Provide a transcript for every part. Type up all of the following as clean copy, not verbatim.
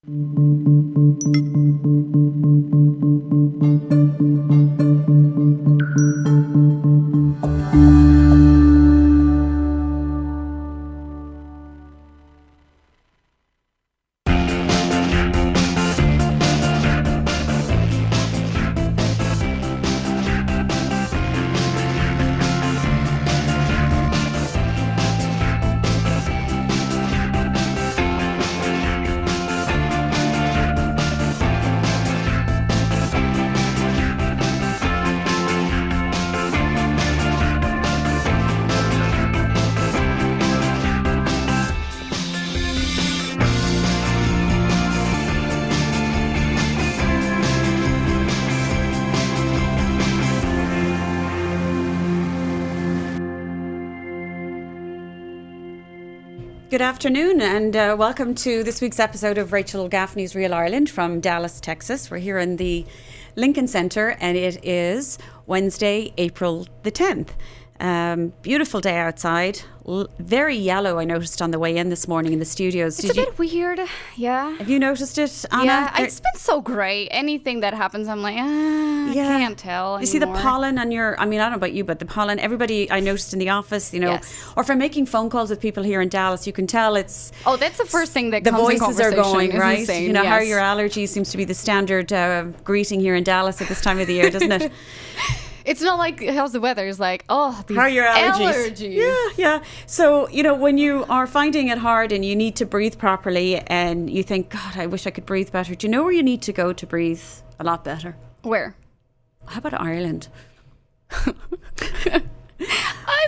Good afternoon and welcome to this week's episode of Rachel Gaffney's Real Ireland from Dallas, Texas. We're here in the Lincoln Center and it is Wednesday, April the 10th. Beautiful day outside. Very yellow, I noticed on the way in this morning in the studios. It's a bit weird, yeah. Have you noticed it, Anna? Yeah, it's been so grey. Anything that happens, I'm like, I can't tell anymore. You see the pollen on your, I mean, I don't know about you, but the pollen, everybody I noticed in the office, you know, yes. Or from making phone calls with people here in Dallas, you can tell it's... Oh, that's the first thing that the comes in voices are conversation, going, right? insane, you know, yes. how your allergies seems to be the standard greeting here in Dallas at this time of the year, doesn't it? It's not like, how's the weather? It's like, these how are your allergies? Yeah. So, you know, when you are finding it hard and you need to breathe properly and you think, God, I wish I could breathe better. Do you know where you need to go to breathe a lot better? Where? How about Ireland? I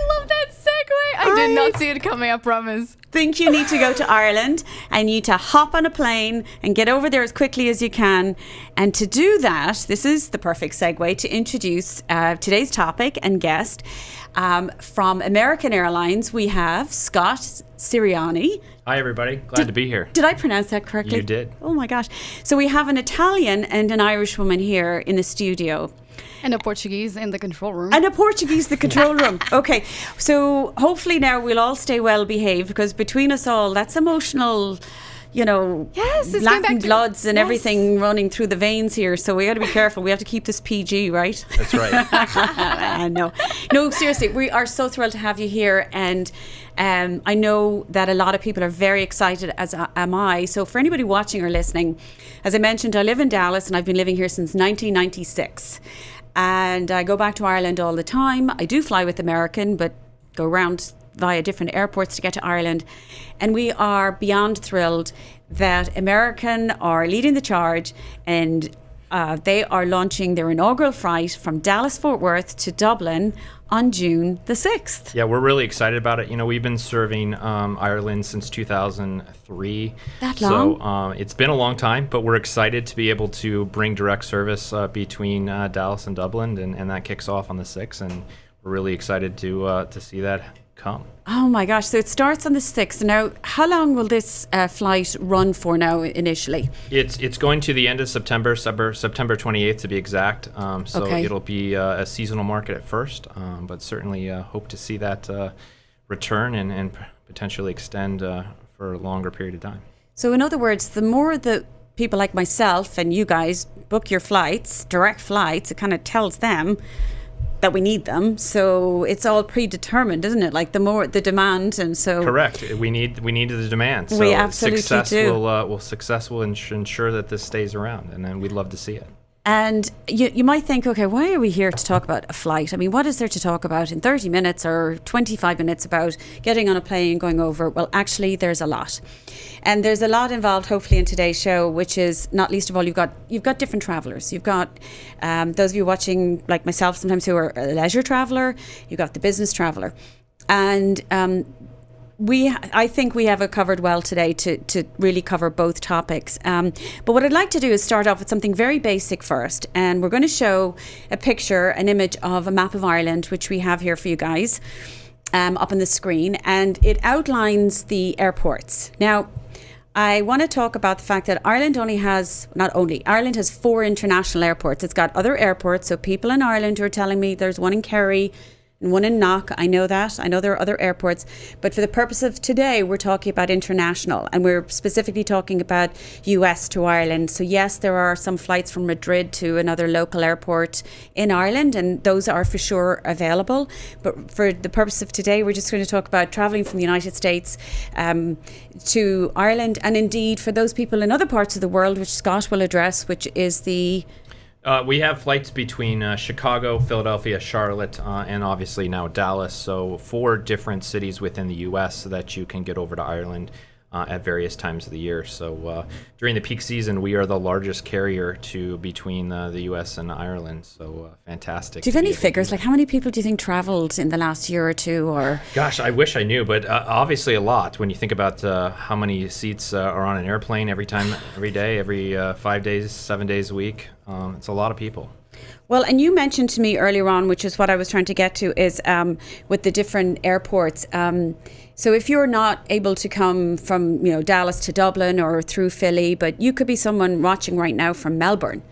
love that segue. I did not see it coming, I promise. Think you need to go to Ireland and you need to hop on a plane and get over there as quickly as you can. And to do that, this is the perfect segue to introduce today's topic and guest. From American Airlines, we have Scott Sirianni. Hi, everybody. Glad to be here. Did I pronounce that correctly? You did. Oh, my gosh. So we have an Italian and an Irish woman here in the studio. And a Portuguese in the control room. And a Portuguese, the control room. Okay, so hopefully now we'll all stay well behaved because between us all, that's emotional, you know, yes, Latin bloods and everything running through the veins here. So we got to be careful. We have to keep this PG, right? That's right. No, seriously, we are so thrilled to have you here. And I know that a lot of people are very excited, as am I. So for anybody watching or listening, as I mentioned, I live in Dallas and I've been living here since 1996. And I go back to Ireland all the time. I do fly with American, but go around via different airports to get to Ireland. And we are beyond thrilled that American are leading the charge and they are launching their inaugural flight from Dallas-Fort Worth to Dublin on June the 6th. Yeah, we're really excited about it. You know, we've been serving Ireland since 2003. That long? So it's been a long time, but we're excited to be able to bring direct service between Dallas and Dublin, and that kicks off on the 6th, and we're really excited to see that come. Oh my gosh, so it starts on the 6th. Now, how long will this flight run for now initially? It's going to the end of September 28th to be exact. So okay. It'll be a seasonal market at first, but certainly hope to see that return and potentially extend for a longer period of time. So in other words, the more that people like myself and you guys book your flights, direct flights, it kind of tells them that we need them, so it's all predetermined, isn't it? Like the more the demand, and so correct. We need the demand. So we absolutely success do. will ensure that this stays around, and then we'd love to see it. And you might think, okay, why are we here to talk about a flight? I mean, what is there to talk about in 30 minutes or 25 minutes about getting on a plane and going over? Well, actually, there's a lot. And there's a lot involved, hopefully, in today's show, which is not least of all, you've got different travelers. You've got those of you watching, like myself, sometimes who are a leisure traveler. You've got the business traveler. And I think we have it covered well today to really cover both topics. But what I'd like to do is start off with something very basic first. And we're going to show a picture, an image of a map of Ireland, which we have here for you guys up on the screen. And it outlines the airports. Now, I want to talk about the fact that Ireland has 4 international airports. It's got other airports. So people in Ireland who are telling me there's one in Kerry, and one in Knock. I know that. I know there are other airports. But for the purpose of today, we're talking about international. And we're specifically talking about US to Ireland. So yes, there are some flights from Madrid to another local airport in Ireland. And those are for sure available. But for the purpose of today, we're just going to talk about travelling from the United States to Ireland. And indeed, for those people in other parts of the world, which Scott will address, which is the... we have flights between Chicago, Philadelphia, Charlotte, and obviously now Dallas. So 4 different cities within the U.S. so that you can get over to Ireland at various times of the year. So during the peak season, we are the largest carrier to between the U.S. and Ireland. So fantastic. Do you have any figures? Like how many people do you think traveled in the last year or two? Or Gosh, I wish I knew, but obviously a lot. When you think about how many seats are on an airplane every day, every 5 days, 7 days a week. It's a lot of people. Well, and you mentioned to me earlier on, which is what I was trying to get to, is with the different airports. So if you're not able to come from, Dallas to Dublin or through Philly, but you could be someone watching right now from Melbourne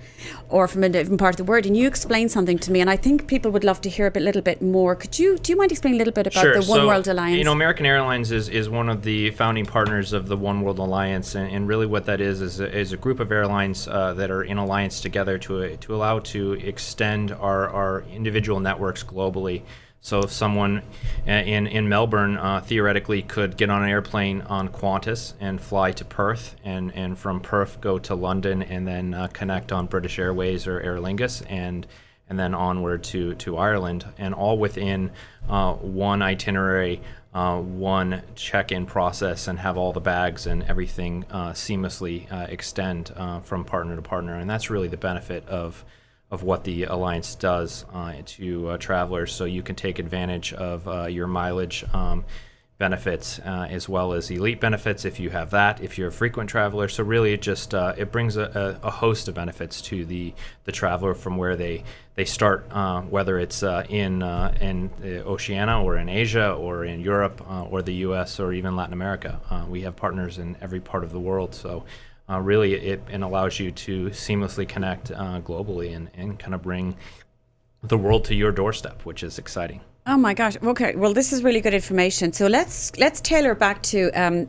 or from a different part of the world, and you explain something to me, and I think people would love to hear a little bit more. Do you mind explaining a little bit about Sure. the One World Alliance? American Airlines is one of the founding partners of the One World Alliance, and really what that is a group of airlines that are in alliance together to allow to extend our individual networks globally. So if someone in Melbourne theoretically could get on an airplane on Qantas and fly to Perth, and from Perth go to London, and then connect on British Airways or Aer Lingus, and then onward to Ireland, and all within one itinerary, one check-in process, and have all the bags and everything seamlessly extend from partner to partner. And that's really the benefit of what the Alliance does to travelers. So you can take advantage of your mileage benefits as well as elite benefits if you have that, if you're a frequent traveler. So really it just it brings a host of benefits to the traveler from where they start, whether it's in Oceania or in Asia or in Europe or the US or even Latin America. We have partners in every part of the world. So really it allows you to seamlessly connect globally and kind of bring the world to your doorstep, which is exciting. Oh my gosh. Okay. Well, this is really good information. So let's tailor back to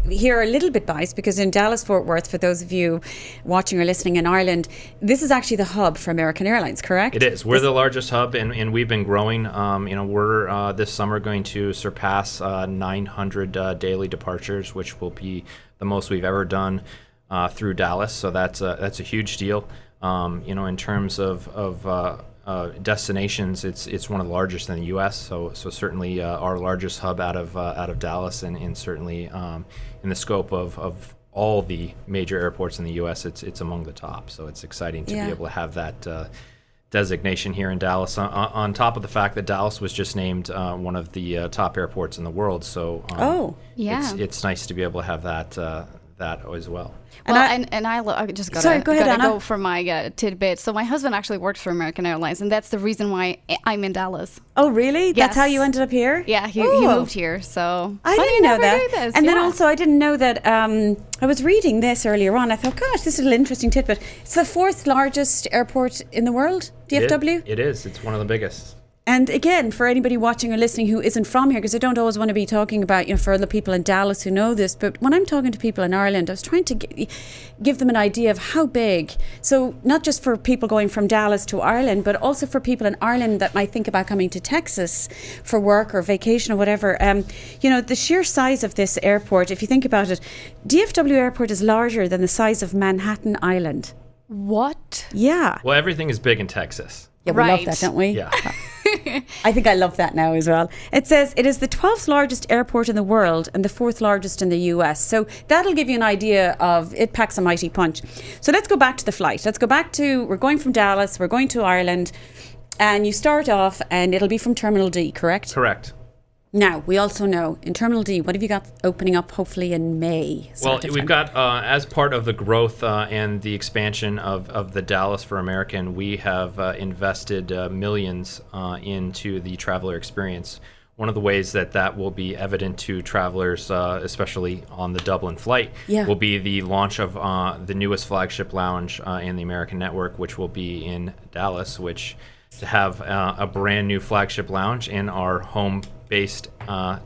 here a little bit biased, because in Dallas Fort Worth, for those of you watching or listening in Ireland, this is actually the hub for American Airlines, correct? It is. We're the largest hub, and we've been growing. We're this summer going to surpass 900 daily departures, which will be the most we've ever done through Dallas. So that's a huge deal. In terms of destinations, it's one of the largest in the U.S. So certainly our largest hub out of Dallas, and certainly in the scope of all the major airports in the U.S., it's among the top. So it's exciting to be able to have that designation here in Dallas. On top of the fact that Dallas was just named one of the top airports in the world. So it's nice to be able to have that as well. Well, I just gotta go for my tidbit. So my husband actually works for American Airlines, and that's the reason why I'm in Dallas. Oh, really? Yes. That's how you ended up here? Yeah, he moved here. So I didn't know that. And then also, I didn't know that. I was reading this earlier on. I thought, gosh, this is an interesting tidbit. It's the 4th largest airport in the world, DFW. It is. It's one of the biggest. And again, for anybody watching or listening who isn't from here, because I don't always want to be talking about, for the people in Dallas who know this, but when I'm talking to people in Ireland, I was trying to give them an idea of how big. So not just for people going from Dallas to Ireland, but also for people in Ireland that might think about coming to Texas for work or vacation or whatever. The sheer size of this airport, if you think about it, DFW Airport is larger than the size of Manhattan Island. What? Yeah. Well, everything is big in Texas. Yeah, we love that, don't we? Yeah. I think I love that now as well. It says it is the 12th largest airport in the world and the 4th largest in the US. So that'll give you an idea of it packs a mighty punch. So let's go back to the flight. Let's go back to, we're going from Dallas, we're going to Ireland, and you start off and it'll be from Terminal D, correct? Correct. Now, we also know, in Terminal D, what have you got opening up hopefully in May? Well, we've got, as part of the growth and the expansion of the Dallas for American, we have invested millions into the traveler experience. One of the ways that will be evident to travelers, especially on the Dublin flight, will be the launch of the newest flagship lounge in the American network, which will be in Dallas, which to have a brand new flagship lounge in our home-based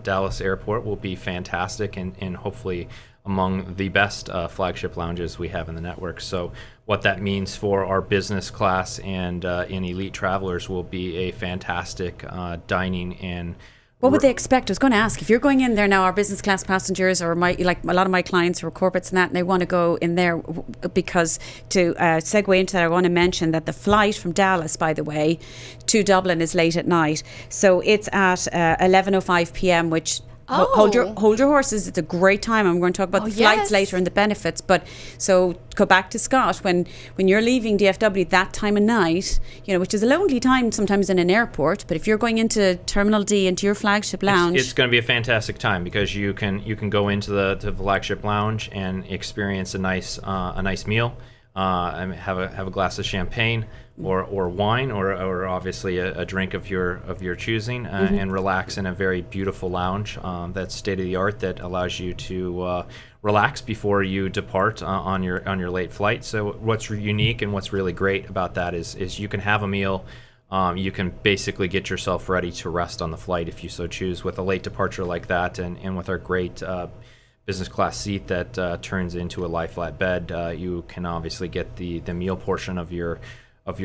Dallas airport will be fantastic, and hopefully among the best flagship lounges we have in the network. So what that means for our business class and elite travelers will be a fantastic dining and. What would they expect? I was going to ask, if you're going in there now, our business class passengers or like a lot of my clients who are corporates and that, and they want to go in there, because to segue into that, I want to mention that the flight from Dallas, by the way, to Dublin is late at night. So it's at 11:05 p.m., which hold your horses. It's a great time. I'm going to talk about the flights later and the benefits. But so go back to Scott, when you're leaving DFW that time of night, which is a lonely time sometimes in an airport, but if you're going into Terminal D, into your flagship lounge, it's going to be a fantastic time, because you can go into the flagship lounge and experience a nice meal, and have a glass of champagne or wine or obviously a drink of your choosing, and relax in a very beautiful lounge that's state of the art, that allows you to relax before you depart on your late flight. So what's unique and what's really great about that is you can have a meal. You can basically get yourself ready to rest on the flight if you so choose, with a late departure like that, and with our great business class seat that turns into a lie flat bed. You can obviously get the meal portion of your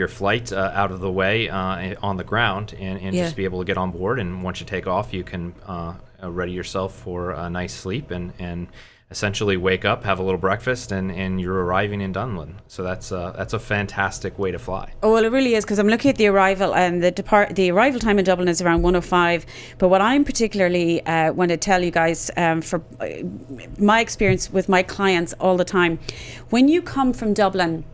flight out of the way on the ground, and just be able to get on board. And once you take off, you can ready yourself for a nice sleep and essentially wake up, have a little breakfast, and you're arriving in Dublin. So that's a fantastic way to fly. Oh, well, it really is, because I'm looking at the arrival, and the arrival time in Dublin is around 1:05. But what I'm particularly want to tell you guys, for my experience with my clients all the time, when you come from Dublin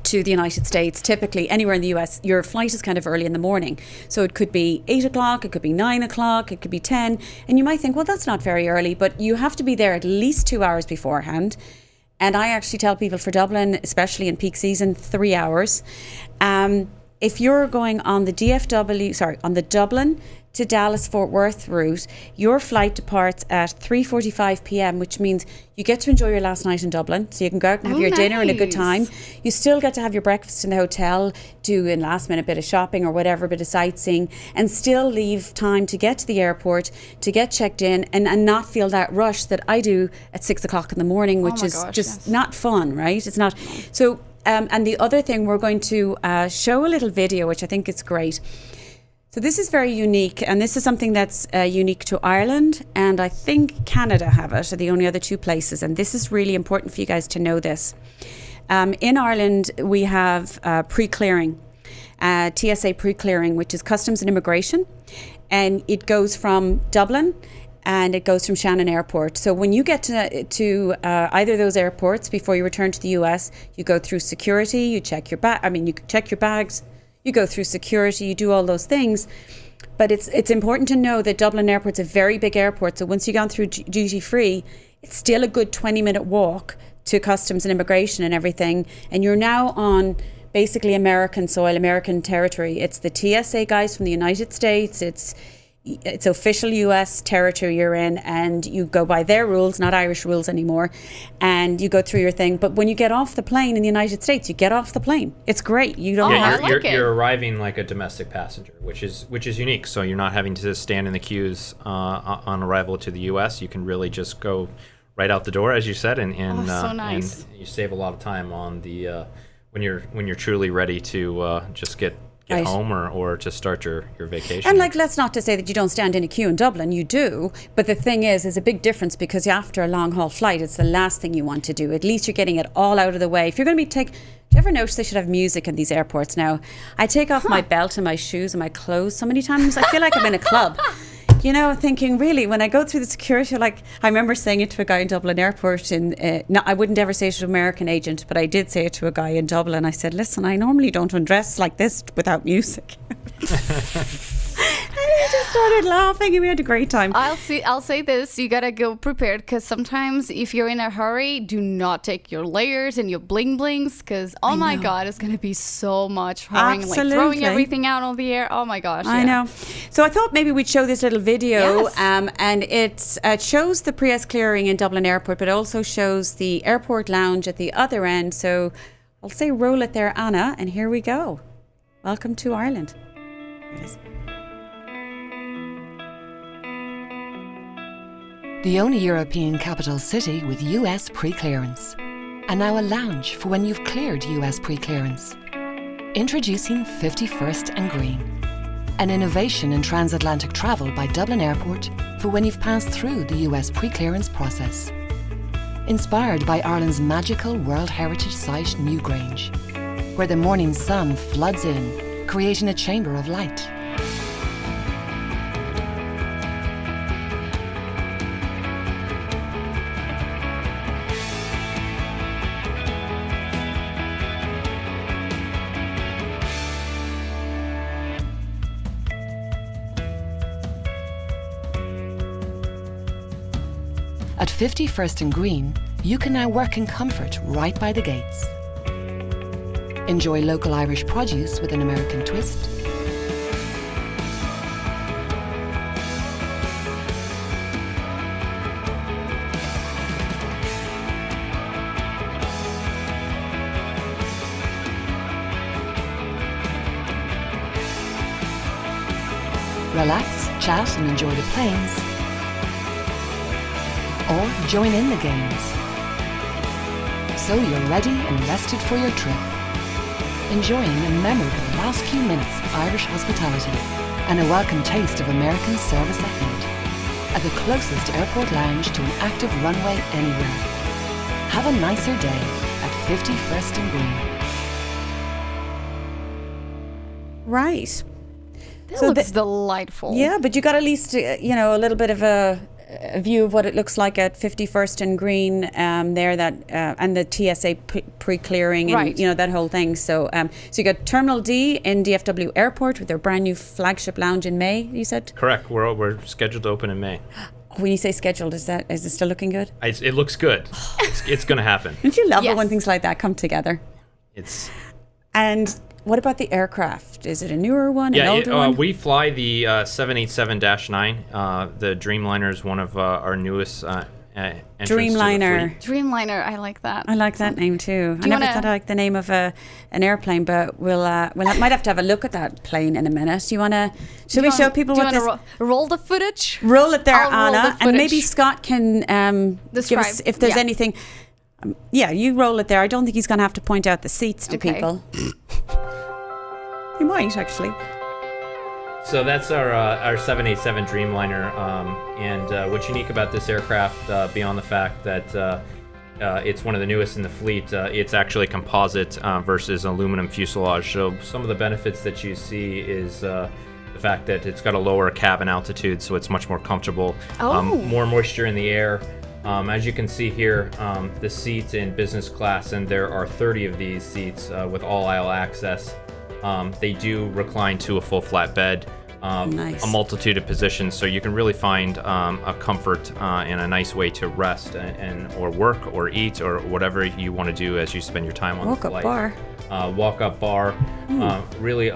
to the United States, typically anywhere in the US, your flight is kind of early in the morning. So it could be 8 o'clock, it could be 9 o'clock, it could be 10. And you might think, well, that's not very early, but you have to be there at least 2 hours beforehand. And I actually tell people for Dublin, especially in peak season, 3 hours. If you're going on the Dublin to Dallas Fort Worth route, your flight departs at 3:45 p.m., which means you get to enjoy your last night in Dublin, so you can go out and have your dinner and a good time. You still get to have your breakfast in the hotel, do a last minute bit of shopping or whatever, bit of sightseeing, and still leave time to get to the airport, to get checked in, and not feel that rush that I do at 6 o'clock in the morning, which is not fun, right? It's not. So and the other thing, we're going to show a little video, which I think is great. So this is very unique, and this is something that's unique to Ireland, and I think Canada have it, are the only other two places, and this is really important for you guys to know this. In Ireland, we have pre-clearing, TSA pre-clearing, which is Customs and Immigration, and it goes from Dublin and it goes from Shannon Airport. So when you get to either of those airports before you return to the US, you go through security, you check your you check your bags, you go through security, you do all those things. But it's important to know that Dublin Airport's a very big airport. So once you've gone through duty free, it's still a good 20-minute walk to Customs and Immigration and everything. And you're now on basically American soil, American territory. It's the TSA guys from the United States. It's official US territory you're in, and you go by their rules, not Irish rules anymore, and you go through your thing. But when you get off the plane in the United States, you get off the plane. It's great. You don't have you're arriving like a domestic passenger, which is unique. So you're not having to stand in the queues on arrival to the US. You can really just go right out the door, as you said, and so nice. And you save a lot of time on the when you're truly ready to just get home or to start your vacation. And let's not to say that you don't stand in a queue in Dublin, you do, but the thing is, there's a big difference, because after a long haul flight, it's the last thing you want to do. At least you're getting it all out of the way. If you're going to be do you ever notice they should have music in these airports now? I take off my belt and my shoes and my clothes so many times, I feel like I'm in a club. Thinking, really, when I go through the security, I remember saying it to a guy in Dublin Airport, I wouldn't ever say it to an American agent, but I did say it to a guy in Dublin. I said, listen, I normally don't undress like this without music. And he just started laughing, and we had a great time. I'll say this: you gotta go prepared, because sometimes if you're in a hurry, do not take your layers and your bling blings, because my God, it's gonna be so much hurrying, throwing everything out on the air. Oh my gosh! I know. So I thought maybe we'd show this little video, yes. And it shows the pre-clearing in Dublin Airport, but it also shows the airport lounge at the other end. So I'll say roll it there, Anna, and here we go. Welcome to Ireland. There it is. The only European capital city with US preclearance. And now a lounge for when you've cleared US preclearance. Introducing 51st and Green. An innovation in transatlantic travel by Dublin Airport for when you've passed through the US preclearance process. Inspired by Ireland's magical World Heritage Site Newgrange, where the morning sun floods in, creating a chamber of light. At 51st and Green, you can now work in comfort right by the gates. Enjoy local Irish produce with an American twist. Relax, chat and enjoy the planes. Or join in the games. So you're ready and rested for your trip. Enjoying a memorable last few minutes of Irish hospitality and a welcome taste of American service ahead. At the closest airport lounge to an active runway anywhere. Have a nicer day at 51st and Green. Right. That looks delightful. Yeah, but you got at least, a little bit of a view of what it looks like at 51st and Green there, that and the TSA pre-clearing and right. That whole thing. So so you got Terminal D in DFW Airport with their brand new flagship lounge in May, you said? Correct. We're scheduled to open in May. When you say scheduled, is it still looking good? It looks good. It's going to happen. Don't you love it Yes. when things like that come together? And what about the aircraft? Is it a newer one, an older one? We fly the 787-9. The Dreamliner is one of our newest entrants Dreamliner. to the fleet. Dreamliner, I like that. I like that name too. I you never wanna- thought I liked the name of an airplane, but might have to have a look at that plane in a minute. Should we show people what this? Roll the footage? Roll it there, I'll roll Anna, the and maybe footage. Scott can give Describe, us if there's yeah. anything. Yeah, you roll it there. I don't think he's going to have to point out the seats to Okay. people. He might actually. So that's our 787 Dreamliner, and what's unique about this aircraft, beyond the fact that it's one of the newest in the fleet, it's actually composite versus aluminum fuselage. So some of the benefits that you see is the fact that it's got a lower cabin altitude, so it's much more comfortable. Oh. More moisture in the air. As you can see here, the seats in business class, and there are 30 of these seats with all aisle access. They do recline to a full flat bed, Nice. a multitude of positions, so you can really find a comfort and a nice way to rest or work or eat or whatever you want to do as you spend your time on the flight. Walk-up bar. Really,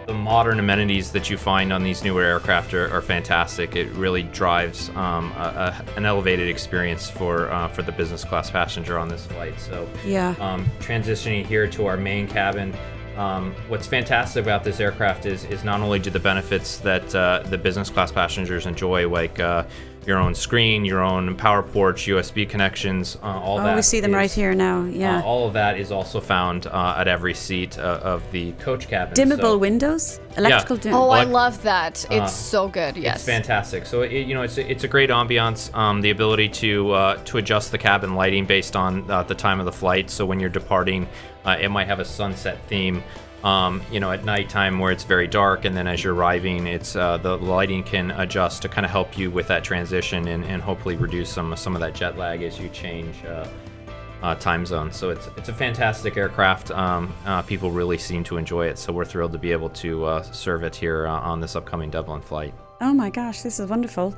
the modern amenities that you find on these newer aircraft are fantastic. It really drives an elevated experience for the business class passenger on this flight. So, Yeah. Transitioning here to our main cabin. What's fantastic about this aircraft is not only do the benefits that the business class passengers enjoy, like your own screen, your own power ports, USB connections, all that. We see them right here now. Yeah. All of that is also found at every seat of the coach cabin. Dimmable windows, electrical. Oh, I Like- love that. It's so good. Yes. It's fantastic. So it's a great ambiance. The ability to adjust the cabin lighting based on the time of the flight. So when you're departing, it might have a sunset theme. At nighttime where it's very dark, and then as you're arriving, it's the lighting can adjust to kind of help you with that transition and hopefully reduce some of that jet lag as you change time zone. So it's a fantastic aircraft. People really seem to enjoy it. So we're thrilled to be able to serve it here on this upcoming Dublin flight. Oh my gosh, this is wonderful.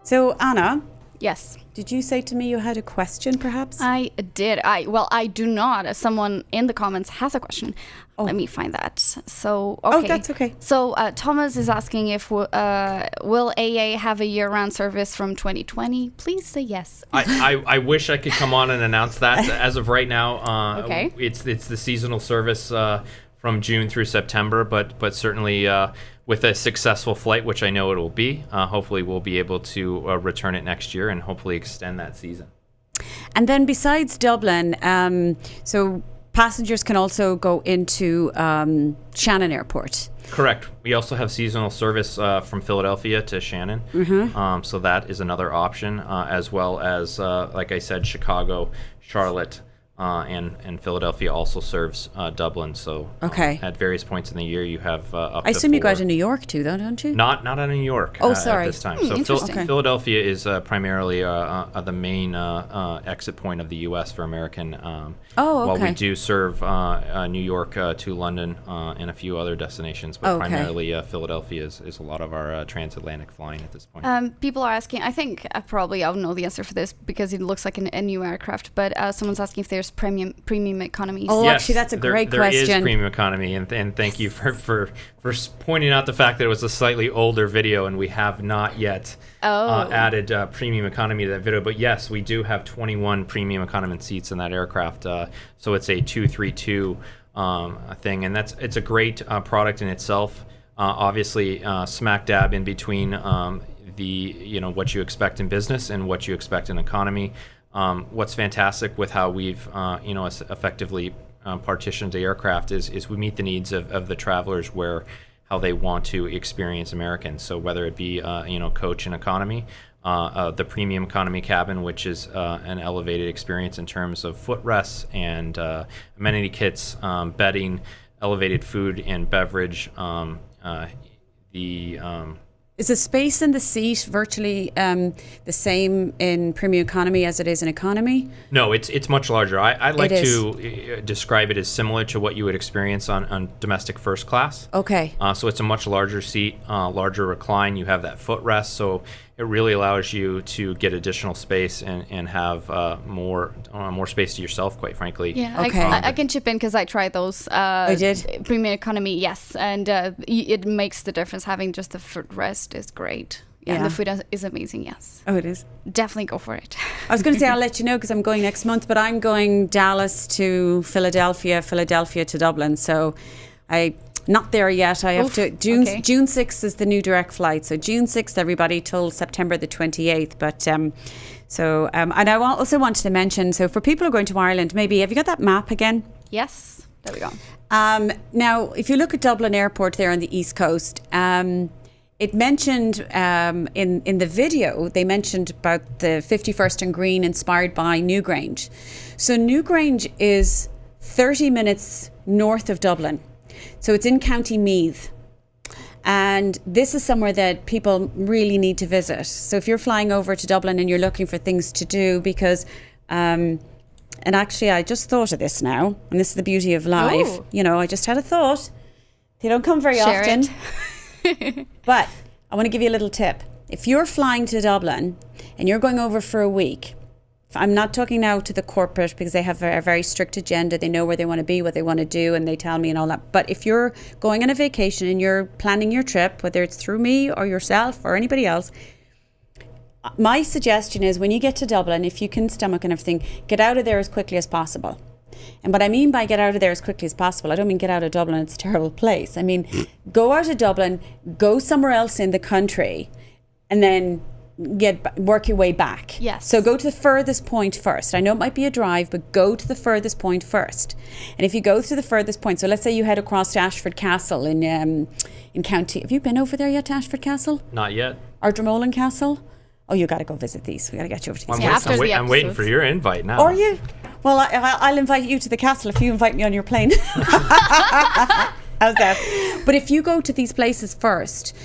So Anna, Yes. did you say to me you had a question, perhaps? I did. I do not. Someone in the comments has a question. Let me find that. So, okay. Oh, that's okay. So, Thomas is asking if will AA have a year-round service from 2020? Please say yes. I wish I could come on and announce that. As of right now, Okay. it's the seasonal service from June through September, but certainly with a successful flight, which I know it will be, hopefully we'll be able to return it next year and hopefully extend that season. And then besides Dublin, so passengers can also go into Shannon Airport. Correct. We also have seasonal service from Philadelphia to Shannon. Mm-hmm. So that is another option, as well as, like I said, Chicago, Charlotte, and Philadelphia also serves Dublin. So at various points in the year, you have up to I assume you go four. to New York too, though, don't you? Not out of New York. Sorry. At this time. Interesting. Philadelphia is primarily the main exit point of the U.S. for American. While we do serve New York to London and a few other destinations, but primarily Philadelphia is a lot of our transatlantic flying at this point. People are asking, I think I'll know the answer for this because it looks like a new aircraft, but someone's asking if there's premium economy. Oh, yes, actually, that's a great question. There is premium economy, and thank you for pointing out the fact that it was a slightly older video, and we have not yet added premium economy to that video. But yes, we do have 21 premium economy seats in that aircraft. So it's a 232 thing, and it's a great product in itself. Obviously, smack dab in between what you expect in business and what you expect in economy. What's fantastic with how we've effectively partitioned the aircraft is we meet the needs of the travelers how they want to experience Americans. So whether it be coach and economy, the premium economy cabin, which is an elevated experience in terms of footrests and amenity kits, bedding, elevated food and beverage. Is the space in the seat virtually the same in premium economy as it is in economy? No, it's much larger. I like to describe it as similar to what you would experience on domestic first class. Okay. So it's a much larger seat, larger recline. You have that footrest, so it really allows you to get additional space and have more space to yourself, quite frankly. Yeah, okay. I can chip in because I tried those. I did? Premium economy, yes. And it makes the difference. Having just the footrest is great. Yeah, and the food is amazing, yes. Oh, it is? Definitely go for it. I was going to say, I'll let you know because I'm going next month, but I'm going Dallas to Philadelphia to Dublin. So not there yet. I have to. June 6th is the new direct flight. So June 6th, everybody, till September the 28th. But and I also wanted to mention, so for people who are going to Ireland, maybe, have you got that map again? Yes, there we go. Now, if you look at Dublin Airport there on the East Coast, it mentioned in the video, they mentioned about the 51st and Green inspired by Newgrange. So Newgrange is 30 minutes north of Dublin. So it's in County Meath. And this is somewhere that people really need to visit. So if you're flying over to Dublin and you're looking for things to do, because, and actually I just thought of this now, and this is the beauty of live. Oh. I just had a thought. They don't come very often. But I want to give you a little tip. If you're flying to Dublin and you're going over for a week, I'm not talking now to the corporate because they have a very strict agenda. They know where they want to be, what they want to do, and they tell me and all that. But if you're going on a vacation and you're planning your trip, whether it's through me or yourself or anybody else, my suggestion is when you get to Dublin, if you can stomach and everything, get out of there as quickly as possible. And what I mean by get out of there as quickly as possible, I don't mean get out of Dublin, it's a terrible place. I mean, go out of Dublin, go somewhere else in the country, and then work your way back. Yes. So go to the furthest point first. I know it might be a drive, but go to the furthest point first. And if you go to the furthest point, so let's say you head across to Ashford Castle in County. Have you been over there yet to Ashford Castle? Not yet. Or Dromoland Castle? Oh, you got to go visit these. We got to get you over to these. I'm waiting for your invite now. Are you? Well, I'll invite you to the castle if you invite me on your plane. How's that? But if you go to these places first,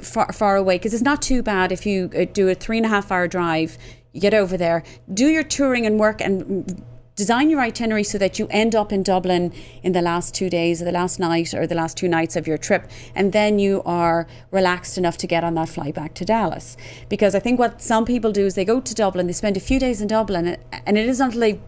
far away, because it's not too bad if you do a 3.5 hour drive, you get over there, do your touring and work and design your itinerary so that you end up in Dublin in the last 2 days or the last night or the last 2 nights of your trip, and then you are relaxed enough to get on that flight back to Dallas. Because I think what some people do is they go to Dublin, they spend a few days in Dublin, and it isn't until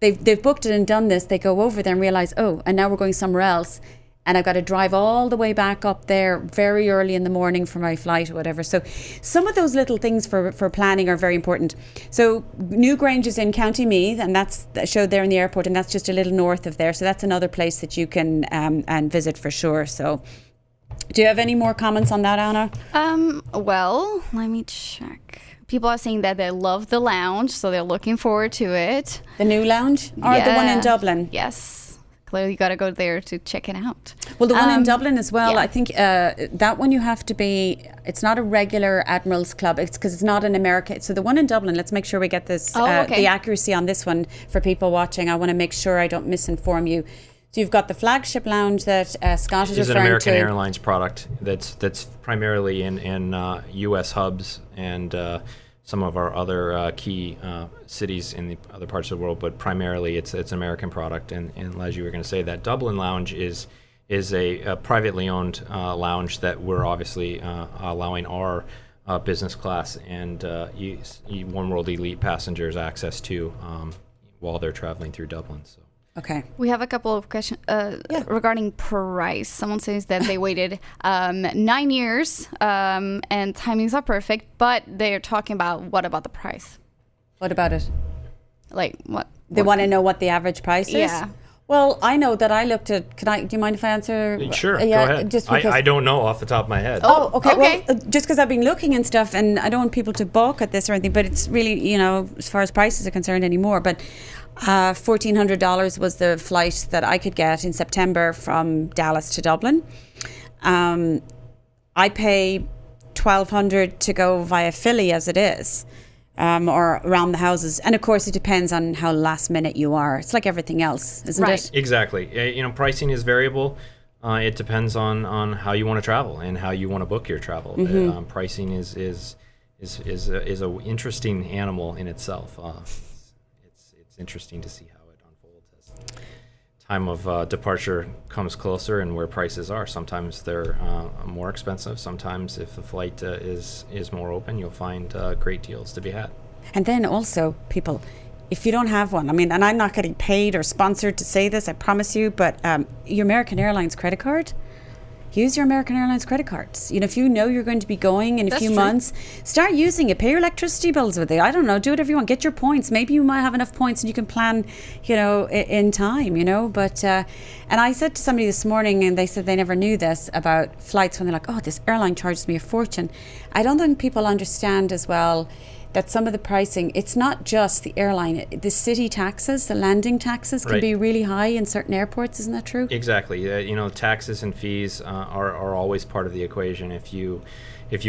they've booked it and done this, they go over there and realise, oh, and now we're going somewhere else. and I've got to drive all the way back up there very early in the morning for my flight or whatever. So some of those little things for planning are very important. So Newgrange is in County Meath, and that's showed there in the airport, and that's just a little north of there. So that's another place that you can and visit for sure. So do you have any more comments on that, Anna? Well, let me check. People are saying that they love the lounge, so they're looking forward to it. The new lounge? Or the one in Dublin? Yes. Clearly, you got to go there to check it out. Well, the one in Dublin as well, yeah. I think that one you have to be, it's not a regular Admirals Club, it's because it's not an American. So the one in Dublin, let's make sure we get this, the accuracy on this one for people watching. I want to make sure I don't misinform you. So you've got the flagship lounge that Scott is referring to. It's an American Airlines product that's primarily in U.S. hubs and some of our other key cities in the other parts of the world, but primarily it's an American product. And as you were going to say, that Dublin lounge is a privately owned lounge that we're obviously allowing our business class and One World Elite passengers access to while they're traveling through Dublin. So. Okay. We have a couple of questions regarding price. Someone says that they waited 9 years and timings are perfect, but they're talking about what about the price? What about it? Like what? They want to know what the average price is? Yeah. Well, I know that I looked at, do you mind if I answer? Sure, go ahead. Just I don't know off the top of my head. Oh, okay. Well, just because I've been looking and stuff, and I don't want people to balk at this or anything, but it's really, as far as prices are concerned anymore, but $1,400 was the flight that I could get in September from Dallas to Dublin. I pay $1,200 to go via Philly as it is. Or around the houses. And of course, it depends on how last minute you are. It's like everything else, isn't it? Exactly. Pricing is variable. It depends on how you want to travel and how you want to book your travel. Mm-hmm. Pricing is a interesting animal in itself. It's interesting to see how it unfolds as time of departure comes closer and where prices are. Sometimes they're more expensive. Sometimes if the flight is more open, you'll find great deals to be had. And then also, people, if you don't have one, and I'm not getting paid or sponsored to say this, I promise you, but your American Airlines credit card, use your American Airlines credit cards. If you know you're going to be going in a few months, start using it. Pay your electricity bills with it. I don't know. Do whatever you want. Get your points. Maybe you might have enough points and you can plan, in time, But, and I said to somebody this morning, and they said they never knew this about flights when they're like, oh, this airline charges me a fortune. I don't think people understand as well that some of the pricing, it's not just the airline, the city taxes, the landing taxes can be really high in certain airports. Isn't that true? Exactly. Taxes and fees are always part of the equation. If you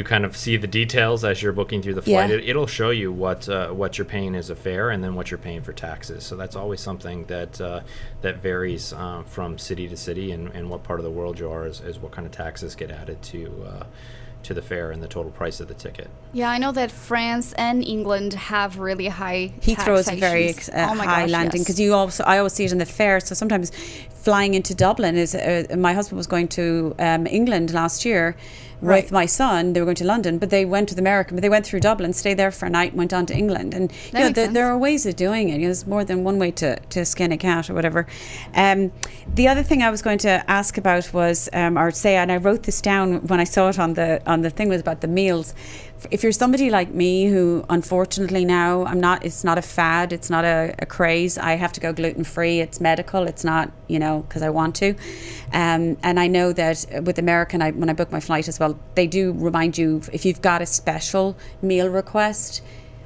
kind of see the details as you're booking through the flight, it'll show you what you're paying as a fare and then what you're paying for taxes. So that's always something that varies from city to city and what part of the world you are is what kind of taxes get added to the fare and the total price of the ticket. Yeah, I know that France and England have really high Heathrow is a very high landing because I always see it in the fare. So sometimes flying into Dublin is. My husband was going to England last year with my son. They were going to London, but they went to the American. But they went through Dublin, stayed there for a night, and went on to England. And there are ways of doing it. There's more than one way to skin a cat or whatever. The other thing I was going to ask about was, or say, and I wrote this down when I saw it on the thing, was about the meals. If you're somebody like me who, unfortunately now, it's not a fad, it's not a craze. I have to go gluten-free. It's medical. It's not, because I want to. And I know that with American, when I book my flight as well, they do remind you if you've got a special meal request.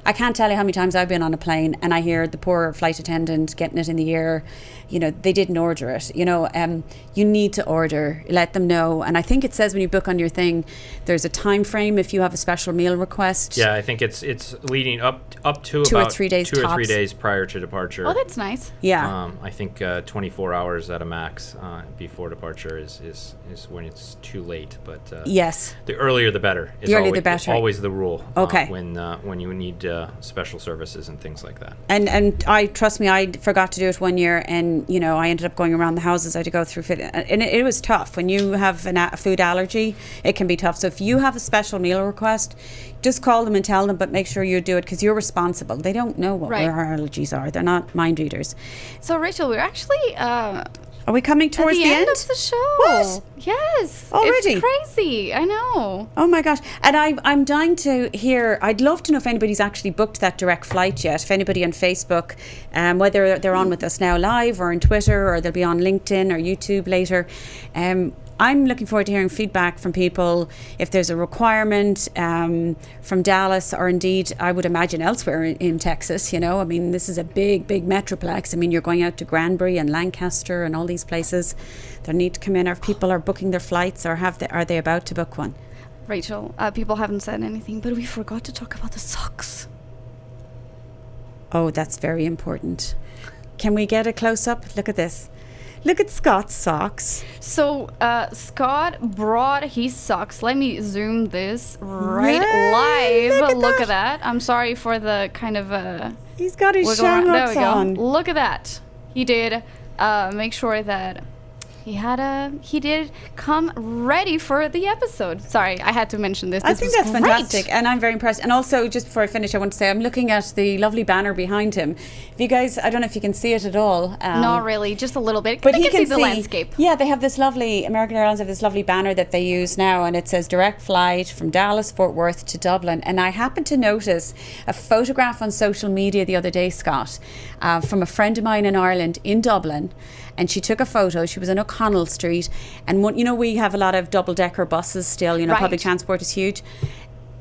I can't tell you how many times I've been on a plane and I hear the poor flight attendant getting it in the ear. They didn't order it. You need to order. Let them know. And I think it says when you book on your thing, there's a time frame if you have a special meal request. Yeah, I think it's leading up to two about or 3 days 2 or tops. 3 days prior to departure. Oh, that's nice. Yeah. I think 24 hours at a max before departure is when it's too late. But yes, the earlier the better. The earlier the better. Always the rule. Okay. When you need special services and things like that. And I trust me, I forgot to do it one year, and I ended up going around the houses. I had to go through fit, and it was tough. When you have a food allergy, it can be tough. So if you have a special meal request, just call them and tell them, but make sure you do it because you're responsible. They don't know what our allergies are. They're not mind readers. So Rachel, we're actually Are we coming towards the the end of the show. What? Yes. Already? It's crazy. I know. Oh my gosh. And I'm dying to hear, I'd love to know if anybody's actually booked that direct flight yet. If anybody on Facebook, whether they're on with us now live or on Twitter, or they'll be on LinkedIn or YouTube later. I'm looking forward to hearing feedback from people if there's a requirement from Dallas, or indeed I would imagine elsewhere in Texas. You know, I mean, this is a big metroplex. I mean, you're going out to Granbury and Lancaster and all these places. They need to come in, or if people are booking their flights, or are they about to book one? Rachel, people haven't said anything, but we forgot to talk about the socks. Oh, that's very important. Can we get a close-up? Look at this. Look at Scott's socks. So Scott brought his socks. Let me zoom this live. Look at that. I'm sorry for the kind of... He's got his shamrocks on. Look at that. He did make sure that he did come ready for the episode. Sorry, I had to mention this. I think that's fantastic, and I'm very impressed. And also, just before I finish, I want to say I'm looking at the lovely banner behind him. If you guys, I don't know if you can see it at all. Not really, just a little bit. But he can see the landscape. Yeah, they have this lovely, American Airlines have this lovely banner that they use now, and it says direct flight from Dallas, Fort Worth to Dublin. And I happened to notice a photograph on social media the other day, Scott, from a friend of mine in Ireland, in Dublin. And she took a photo. She was in O'Connell Street. And we have a lot of double-decker buses still. You know, public transport is huge.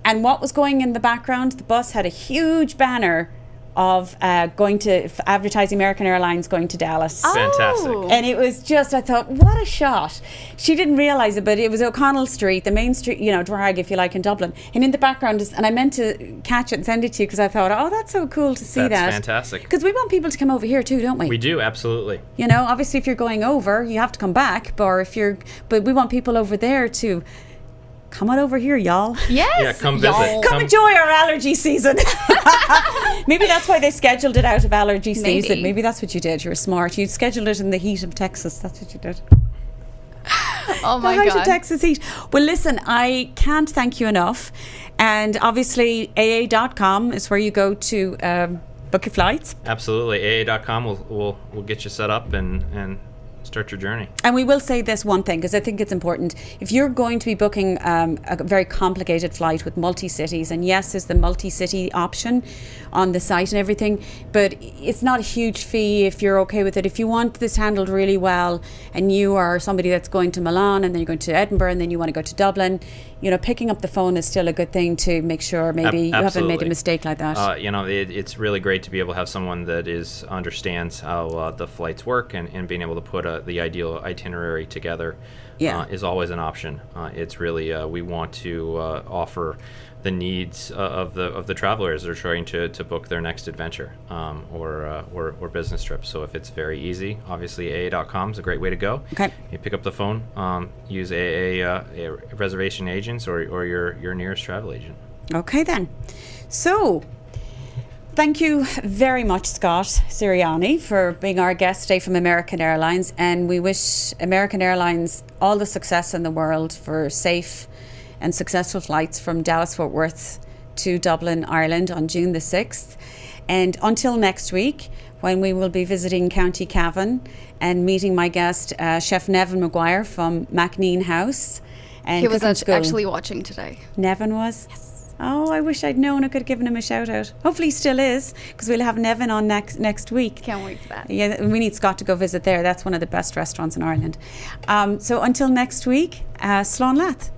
And what was going in the background? The bus had a huge banner of advertising American Airlines going to Dallas. Fantastic. And it was just, I thought, what a shot. She didn't realise it, but it was O'Connell Street, the main street, drag, if you like, in Dublin. And in the background, and I meant to catch it and send it to you because I thought, oh, that's so cool to see that. That's fantastic. Because we want people to come over here too, don't we? We do, absolutely. You know, obviously if you're going over, you have to come back, but we want people over there to come on over here, y'all. Yes. Yeah, come visit. Come enjoy our allergy season. Maybe that's why they scheduled it out of allergy season. Maybe that's what you did. You were smart. You scheduled it in the heat of Texas. That's what you did. Oh my God. The height of Texas heat. Well, listen, I can't thank you enough. And obviously, AA.com is where you go to book your flights. Absolutely. AA.com will get you set up and start your journey. And we will say this one thing, because I think it's important. If you're going to be booking a very complicated flight with multi-cities, and yes, there's the multi-city option on the site and everything, but it's not a huge fee if you're okay with it. If you want this handled really well, and you are somebody that's going to Milan, and then you're going to Edinburgh, and then you want to go to Dublin, picking up the phone is still a good thing to make sure maybe you haven't made a mistake like that. It's really great to be able to have someone that understands how the flights work, and being able to put the ideal itinerary together is always an option. It's really we want to offer the needs of the travelers that are trying to book their next adventure or business trip. So if it's very easy, obviously AA.com is a great way to go. Okay. You pick up the phone, use AA reservation agents or your nearest travel agent. Okay then. So thank you very much, Scott Sirianni, for being our guest today from American Airlines. And we wish American Airlines all the success in the world for safe and successful flights from Dallas-Fort Worth to Dublin, Ireland on June the 6th. And until next week, when we will be visiting County Cavan and meeting my guest, Chef Nevin Maguire from Macneen House. And he was actually watching today. Nevin was? Yes. Oh, I wish I'd known. I could have given him a shout out. Hopefully he still is, because we'll have Nevin on next week. Can't wait for that. Yeah, we need Scott to go visit there. That's one of the best restaurants in Ireland. So until next week, Slán Leat.